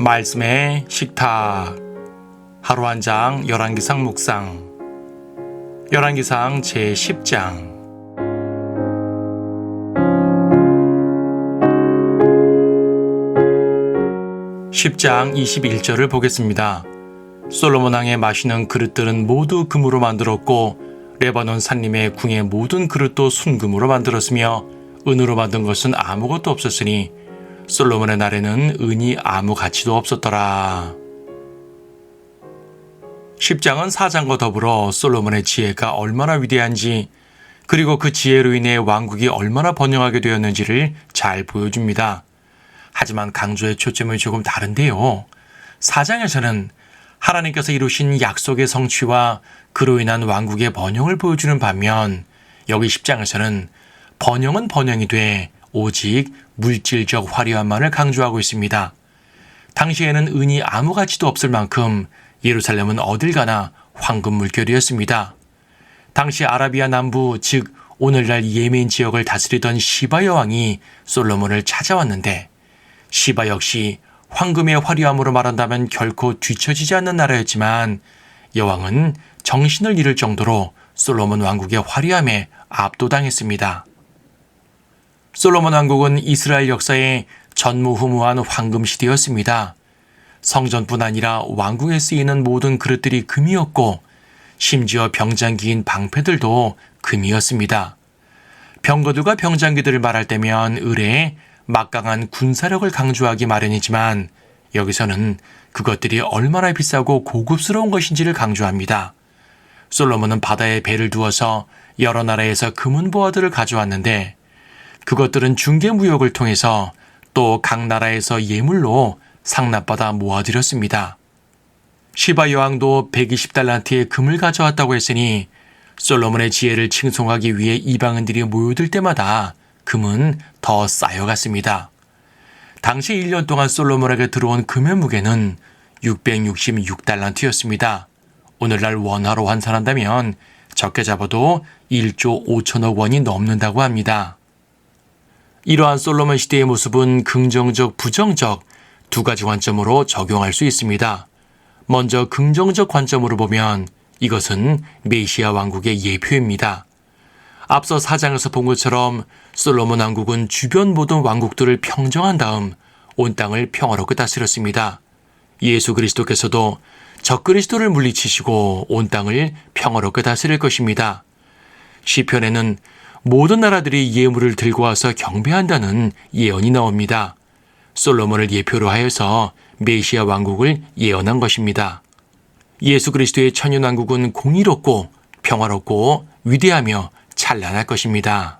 말씀의 식탁. 하루 한 장 열왕기상 묵상. 열왕기상 제10장. 10장 21절을 보겠습니다. 솔로몬 왕의 마시는 그릇들은 모두 금으로 만들었고 레바논 산림의 궁의 모든 그릇도 순금으로 만들었으며 은으로 만든 것은 아무것도 없었으니 솔로몬의 날에는 은이 아무 가치도 없었더라. 10장은 4장과 더불어 솔로몬의 지혜가 얼마나 위대한지, 그리고 그 지혜로 인해 왕국이 얼마나 번영하게 되었는지를 잘 보여줍니다. 하지만 강조의 초점이 조금 다른데요. 4장에서는 하나님께서 이루신 약속의 성취와 그로 인한 왕국의 번영을 보여주는 반면, 여기 10장에서는 번영은 번영이 돼 오직 물질적 화려함만을 강조하고 있습니다. 당시에는 은이 아무 가치도 없을 만큼 예루살렘은 어딜 가나 황금 물결이었습니다. 당시 아라비아 남부, 즉 오늘날 예멘 지역을 다스리던 시바 여왕이 솔로몬을 찾아왔는데, 시바 역시 황금의 화려함으로 말한다면 결코 뒤처지지 않는 나라였지만 여왕은 정신을 잃을 정도로 솔로몬 왕국의 화려함에 압도당했습니다. 솔로몬 왕국은 이스라엘 역사의 전무후무한 황금 시대였습니다. 성전뿐 아니라 왕궁에 쓰이는 모든 그릇들이 금이었고 심지어 병장기인 방패들도 금이었습니다. 병거들과 병장기들을 말할 때면 의뢰에 막강한 군사력을 강조하기 마련이지만 여기서는 그것들이 얼마나 비싸고 고급스러운 것인지를 강조합니다. 솔로몬은 바다에 배를 두어서 여러 나라에서 금은 보화들을 가져왔는데 그것들은 중개무역을 통해서 또 각 나라에서 예물로 상납받아 모아들였습니다. 시바 여왕도 120달란트의 금을 가져왔다고 했으니 솔로몬의 지혜를 칭송하기 위해 이방인들이 모여들 때마다 금은 더 쌓여갔습니다. 당시 1년 동안 솔로몬에게 들어온 금의 무게는 666달란트였습니다. 오늘날 원화로 환산한다면 적게 잡아도 1조 5천억 원이 넘는다고 합니다. 이러한 솔로몬 시대의 모습은 긍정적, 부정적 두 가지 관점으로 적용할 수 있습니다. 먼저 긍정적 관점으로 보면 이것은 메시아 왕국의 예표입니다. 앞서 4장에서 본 것처럼 솔로몬 왕국은 주변 모든 왕국들을 평정한 다음 온 땅을 평화롭게 다스렸습니다. 예수 그리스도께서도 적그리스도를 물리치시고 온 땅을 평화롭게 다스릴 것입니다. 시편에는 모든 나라들이 예물을 들고 와서 경배한다는 예언이 나옵니다. 솔로몬을 예표로 하여서 메시아 왕국을 예언한 것입니다. 예수 그리스도의 천년 왕국은 공의롭고 평화롭고 위대하며 찬란할 것입니다.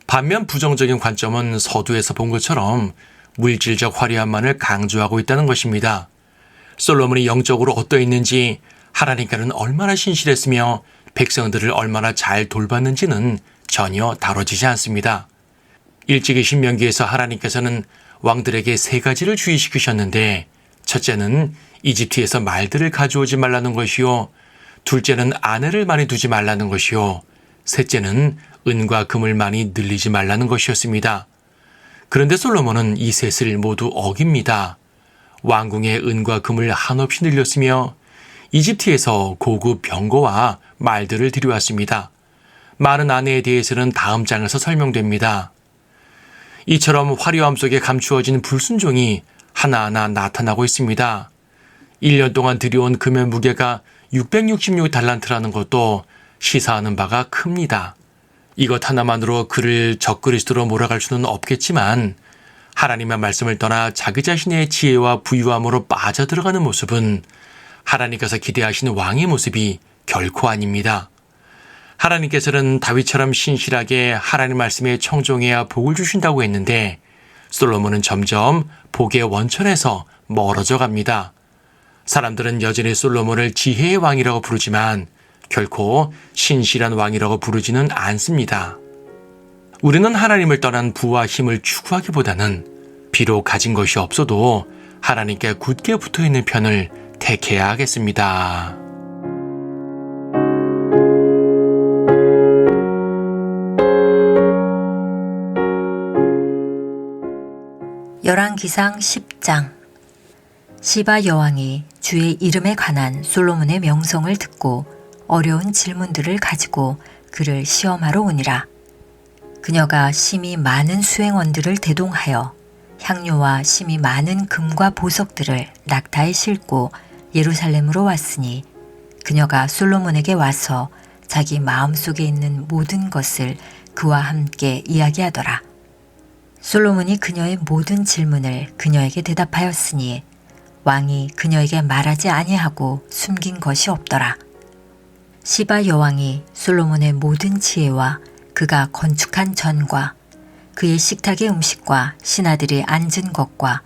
반면 부정적인 관점은 서두에서 본 것처럼 물질적 화려함만을 강조하고 있다는 것입니다. 솔로몬이 영적으로 어떠했는지, 하나님께는 얼마나 신실했으며 백성들을 얼마나 잘 돌봤는지는 전혀 다뤄지지 않습니다. 일찍이 신명기에서 하나님께서는 왕들에게 3가지를 주의시키셨는데, 첫째는 이집트에서 말들을 가져오지 말라는 것이요, 둘째는 아내를 많이 두지 말라는 것이요, 셋째는 은과 금을 많이 늘리지 말라는 것이었습니다. 그런데 솔로몬은 이 셋을 모두 어깁니다. 왕궁의 은과 금을 한없이 늘렸으며 이집트에서 고급 병거와 말들을 들여왔습니다. 많은 아내에 대해서는 다음 장에서 설명됩니다. 이처럼 화려함 속에 감추어진 불순종이 하나하나 나타나고 있습니다. 1년 동안 들여온 금의 무게가 666달란트라는 것도 시사하는 바가 큽니다. 이것 하나만으로 그를 적그리스도로 몰아갈 수는 없겠지만 하나님의 말씀을 떠나 자기 자신의 지혜와 부유함으로 빠져들어가는 모습은 하나님께서 기대하시는 왕의 모습이 결코 아닙니다. 하나님께서는 다윗처럼 신실하게 하나님 말씀에 청종해야 복을 주신다고 했는데 솔로몬은 점점 복의 원천에서 멀어져 갑니다. 사람들은 여전히 솔로몬을 지혜의 왕이라고 부르지만 결코 신실한 왕이라고 부르지는 않습니다. 우리는 하나님을 떠난 부와 힘을 추구하기보다는 비록 가진 것이 없어도 하나님께 굳게 붙어있는 편을 택해야 하겠습니다. 열왕기상 10장. 시바 여왕이 주의 이름에 관한 솔로몬의 명성을 듣고 어려운 질문들을 가지고 그를 시험하러 오니라. 그녀가 심히 많은 수행원들을 대동하여 향료와 심히 많은 금과 보석들을 낙타에 싣고 예루살렘으로 왔으니 그녀가 솔로몬에게 와서 자기 마음속에 있는 모든 것을 그와 함께 이야기하더라. 솔로몬이 그녀의 모든 질문을 그녀에게 대답하였으니 왕이 그녀에게 말하지 아니하고 숨긴 것이 없더라. 시바 여왕이 솔로몬의 모든 지혜와 그가 건축한 전과 그의 식탁의 음식과 신하들이 앉은 것과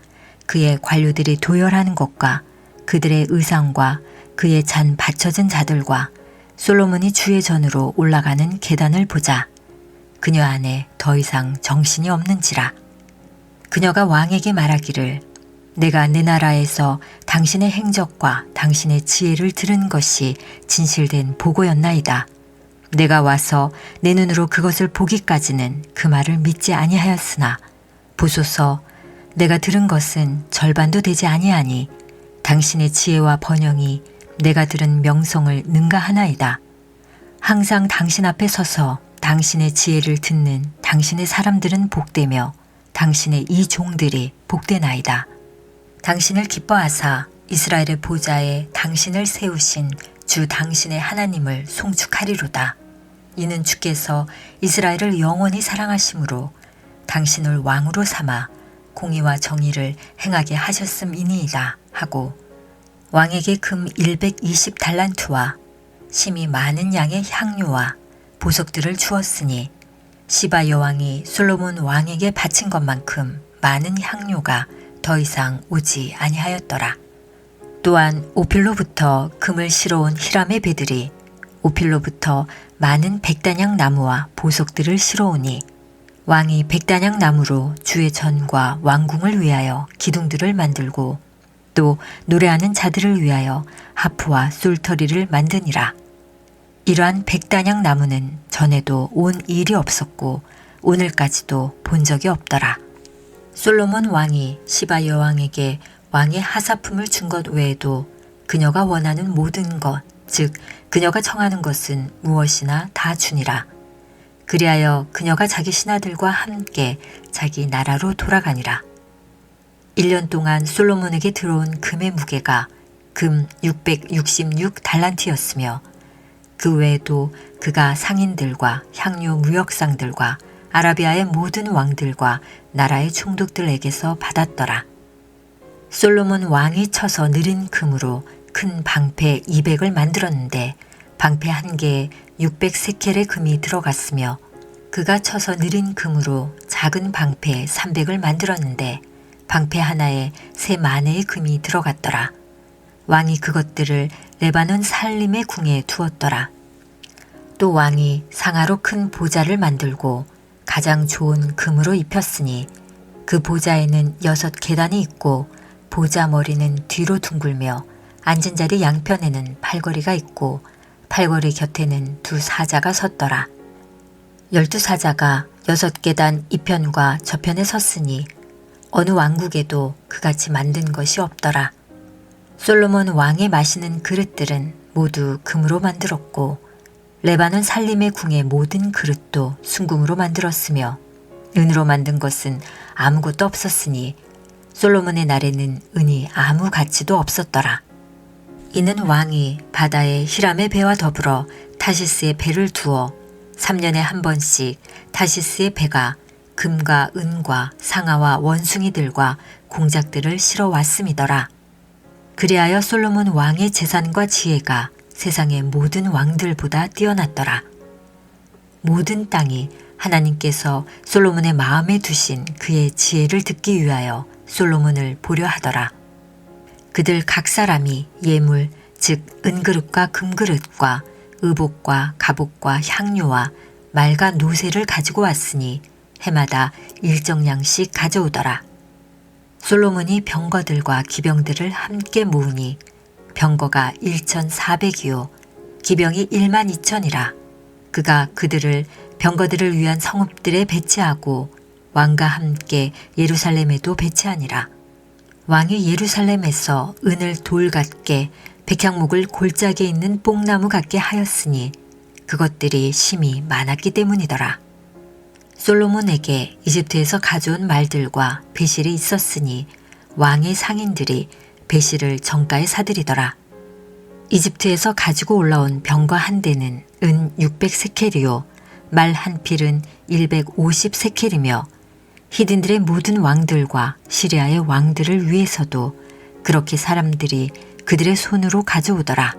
그의 관료들이 도열하는 것과 그들의 의상과 그의 잔 받쳐진 자들과 솔로몬이 주의 전으로 올라가는 계단을 보자 그녀 안에 더 이상 정신이 없는지라. 그녀가 왕에게 말하기를 내가 내 나라에서 당신의 행적과 당신의 지혜를 들은 것이 진실된 보고였나이다. 내가 와서 내 눈으로 그것을 보기까지는 그 말을 믿지 아니하였으나 보소서 내가 들은 것은 절반도 되지 아니하니 당신의 지혜와 번영이 내가 들은 명성을 능가하나이다. 항상 당신 앞에 서서 당신의 지혜를 듣는 당신의 사람들은 복되며 당신의 이 종들이 복되나이다. 당신을 기뻐하사 이스라엘의 보좌에 당신을 세우신 주 당신의 하나님을 송축하리로다. 이는 주께서 이스라엘을 영원히 사랑하심으로 당신을 왕으로 삼아 공의와 정의를 행하게 하셨음이니이다 하고 왕에게 금 120달란트와 심히 많은 양의 향료와 보석들을 주었으니 시바 여왕이 솔로몬 왕에게 바친 것만큼 많은 향료가 더 이상 오지 아니하였더라. 또한 오필로부터 금을 실어온 히람의 배들이 오필로부터 많은 백단향 나무와 보석들을 실어오니 왕이 백단향 나무로 주의 전과 왕궁을 위하여 기둥들을 만들고 또 노래하는 자들을 위하여 하프와 쏠터리를 만드니라. 이러한 백단향 나무는 전에도 온 일이 없었고 오늘까지도 본 적이 없더라. 솔로몬 왕이 시바 여왕에게 왕의 하사품을 준 것 외에도 그녀가 원하는 모든 것, 즉 그녀가 청하는 것은 무엇이나 다 주니라. 그리하여 그녀가 자기 신하들과 함께 자기 나라로 돌아가니라. 1년 동안 솔로몬에게 들어온 금의 무게가 금 666달란트였으며 그 외에도 그가 상인들과 향료 무역상들과 아라비아의 모든 왕들과 나라의 총독들에게서 받았더라. 솔로몬 왕이 쳐서 느린 금으로 큰 방패 200을 만들었는데 방패 한 개에 600세켈의 금이 들어갔으며 그가 쳐서 느린 금으로 작은 방패 300을 만들었는데 방패 하나에 3만회의 금이 들어갔더라. 왕이 그것들을 레바논 살림의 궁에 두었더라. 또 왕이 상아로 큰 보좌를 만들고 가장 좋은 금으로 입혔으니 그 보좌에는 6계단이 있고 보좌 머리는 뒤로 둥글며 앉은 자리 양편에는 팔걸이가 있고 팔걸이 곁에는 2 사자가 섰더라. 12 사자가 6계단 이편과 저편에 섰으니 어느 왕국에도 그같이 만든 것이 없더라. 솔로몬 왕의 마시는 그릇들은 모두 금으로 만들었고 레바논 살림의 궁의 모든 그릇도 순금으로 만들었으며 은으로 만든 것은 아무것도 없었으니 솔로몬의 날에는 은이 아무 가치도 없었더라. 이는 왕이 바다에 히람의 배와 더불어 타시스의 배를 두어 3년에 한 번씩 타시스의 배가 금과 은과 상아와 원숭이들과 공작들을 실어 왔음이더라. 그리하여 솔로몬 왕의 재산과 지혜가 세상의 모든 왕들보다 뛰어났더라. 모든 땅이 하나님께서 솔로몬의 마음에 두신 그의 지혜를 듣기 위하여 솔로몬을 보려 하더라. 그들 각 사람이 예물, 즉 은그릇과 금그릇과 의복과 갑옷과 향료와 말과 노새를 가지고 왔으니 해마다 일정량씩 가져오더라. 솔로몬이 병거들과 기병들을 함께 모으니 병거가 1,400이요 기병이 12,000이라. 그가 그들을 병거들을 위한 성읍들에 배치하고 왕과 함께 예루살렘에도 배치하니라. 왕이 예루살렘에서 은을 돌 같게 백향목을 골짜기에 있는 뽕나무 같게 하였으니 그것들이 심히 많았기 때문이더라. 솔로몬에게 이집트에서 가져온 말들과 배실이 있었으니 왕의 상인들이 배실을 정가에 사들이더라. 이집트에서 가지고 올라온 병거 한 대는 은 600세켈이요 말 한 필은 150세켈이며 히딘들의 모든 왕들과 시리아의 왕들을 위해서도 그렇게 사람들이 그들의 손으로 가져오더라.